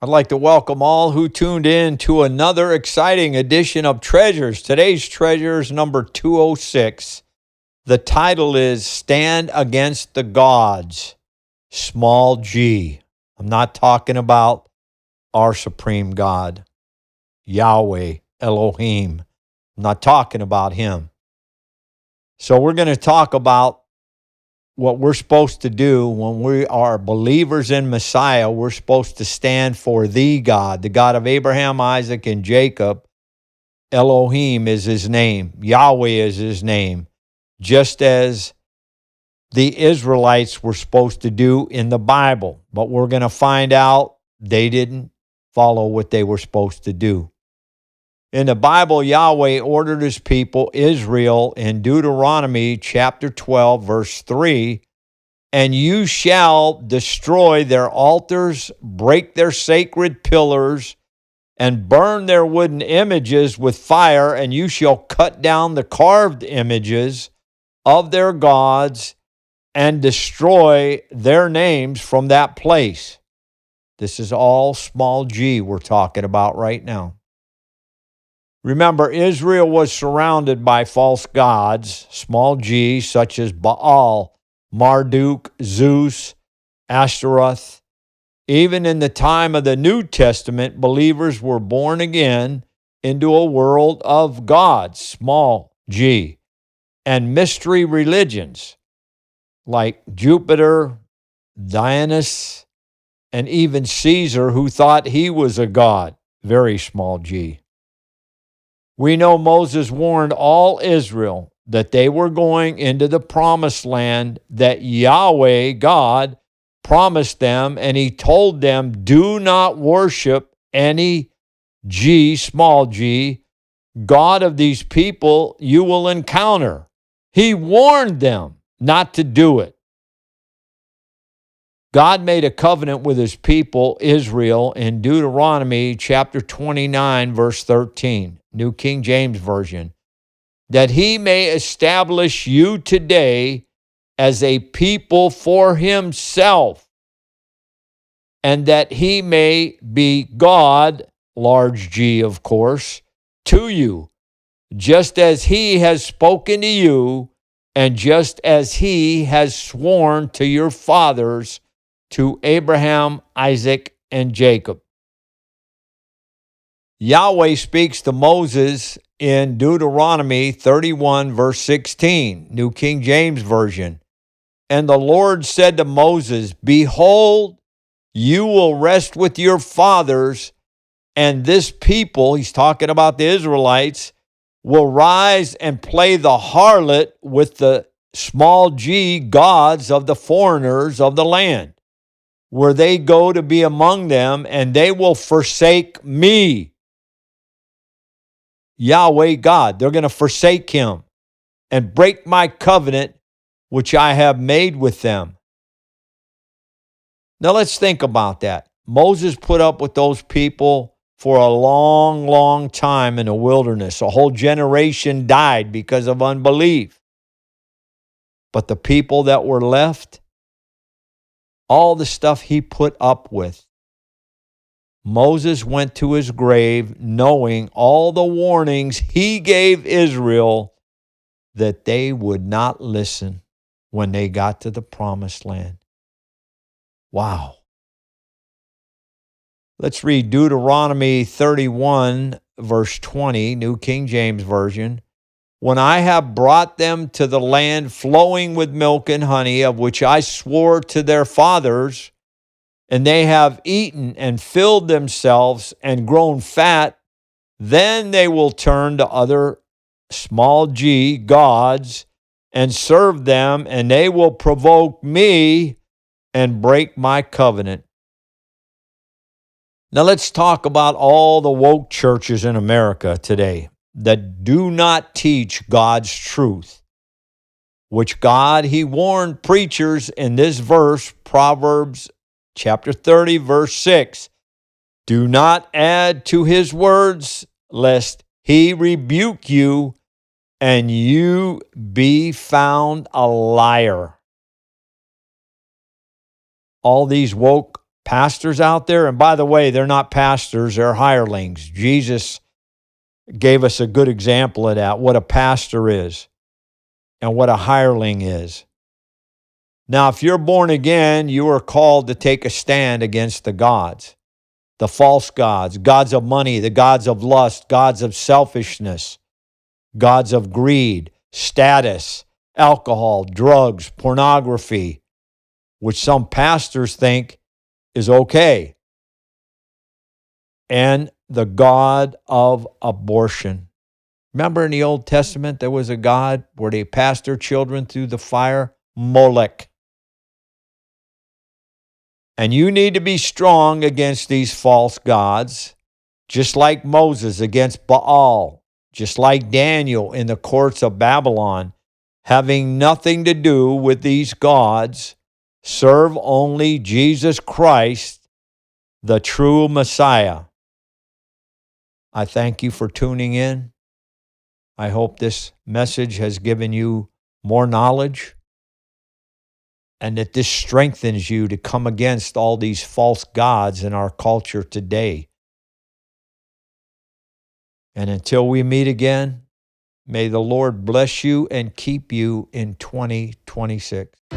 I'd like to welcome all who tuned in to another exciting edition of Treasures. Today's Treasure is number 206. The title is Stand Against the Gods, small g. I'm not talking about our supreme God, Yahweh, Elohim. I'm not talking about him. So we're going to talk about what we're supposed to do when we are believers in Messiah. We're supposed to stand for the God, the God of Abraham, Isaac, and Jacob. Elohim is his name. Yahweh is his name. Just as the Israelites were supposed to do in the Bible. But we're going to find out they didn't follow what they were supposed to do. In the Bible, Yahweh ordered his people, Israel, in Deuteronomy chapter 12, verse 3, "And you shall destroy their altars, break their sacred pillars, and burn their wooden images with fire, and you shall cut down the carved images of their gods and destroy their names from that place." This is all small g we're talking about right now. Remember, Israel was surrounded by false gods, small g, such as Baal, Marduk, Zeus, Ashtaroth. Even in the time of the New Testament, believers were born again into a world of gods, small g, and mystery religions like Jupiter, Dionysus, and even Caesar, who thought he was a god, very small g. We know Moses warned all Israel that they were going into the promised land that Yahweh, God, promised them, and he told them, do not worship any G, small g, God of these people you will encounter. He warned them not to do it. God made a covenant with his people, Israel, in Deuteronomy chapter 29, verse 13, New King James Version, that he may establish you today as a people for himself, and that he may be God, large G, of course, to you, just as he has spoken to you, and just as he has sworn to your fathers, to Abraham, Isaac, and Jacob. Yahweh speaks to Moses in Deuteronomy 31, verse 16, New King James Version. And the Lord said to Moses, behold, you will rest with your fathers, and this people, he's talking about the Israelites, will rise and play the harlot with the small g gods of the foreigners of the land, where they go to be among them, and they will forsake me. Yahweh God, they're going to forsake him and break my covenant which I have made with them. Now let's think about that. Moses put up with those people for a long, long time in the wilderness. A whole generation died because of unbelief. But the people that were left, all the stuff he put up with, Moses went to his grave knowing all the warnings he gave Israel that they would not listen when they got to the promised land. Wow. Let's read Deuteronomy 31, verse 20, New King James Version. When I have brought them to the land flowing with milk and honey, of which I swore to their fathers, and they have eaten and filled themselves and grown fat, then they will turn to other small g gods and serve them, and they will provoke me and break my covenant. Now let's talk about all the woke churches in America today that do not teach God's truth, which God, he warned preachers in this verse, Proverbs chapter 30, verse 6, do not add to his words, lest he rebuke you and you be found a liar. All these woke pastors out there. And by the way, they're not pastors, they're hirelings. Jesus gave us a good example of that, what a pastor is and what a hireling is. Now, if you're born again, you are called to take a stand against the gods, the false gods, gods of money, the gods of lust, gods of selfishness, gods of greed, status, alcohol, drugs, pornography, which some pastors think is okay, and the god of abortion. Remember in the Old Testament, there was a god where they passed their children through the fire? Molech. And you need to be strong against these false gods, just like Moses against Baal, just like Daniel in the courts of Babylon, having nothing to do with these gods. Serve only Jesus Christ, the true Messiah. I thank you for tuning in. I hope this message has given you more knowledge and that this strengthens you to come against all these false gods in our culture today. And until we meet again, may the Lord bless you and keep you in 2026.